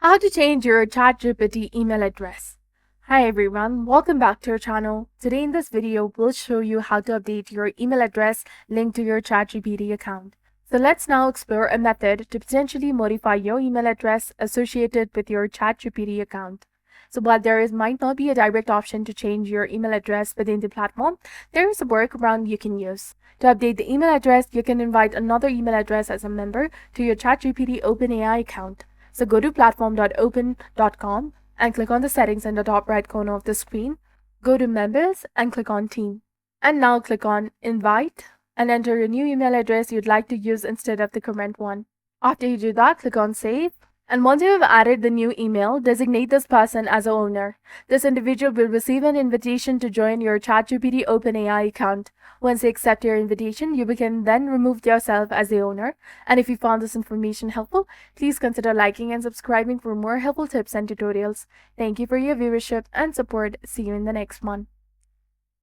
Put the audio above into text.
How to change your ChatGPT email address. Hi everyone, welcome back to our channel. Today in this video, we'll show you how to update your email address linked to your ChatGPT account. So let's now explore a method to potentially modify your email address associated with your ChatGPT account. So while might not be a direct option to change your email address within the platform, there is a workaround you can use. To update the email address, you can invite another email address as a member to your ChatGPT OpenAI account. So go to platform.open.com and click on the settings in the top right corner of the screen. Go to members and click on team. And now click on invite and enter a new email address you'd like to use instead of the current one. After you do that, click on save. And once you have added the new email, designate this person as the owner. This individual will receive an invitation to join your ChatGPT OpenAI account. Once they accept your invitation, you can then remove yourself as the owner. And if you found this information helpful, please consider liking and subscribing for more helpful tips and tutorials. Thank you for your viewership and support. See you in the next one.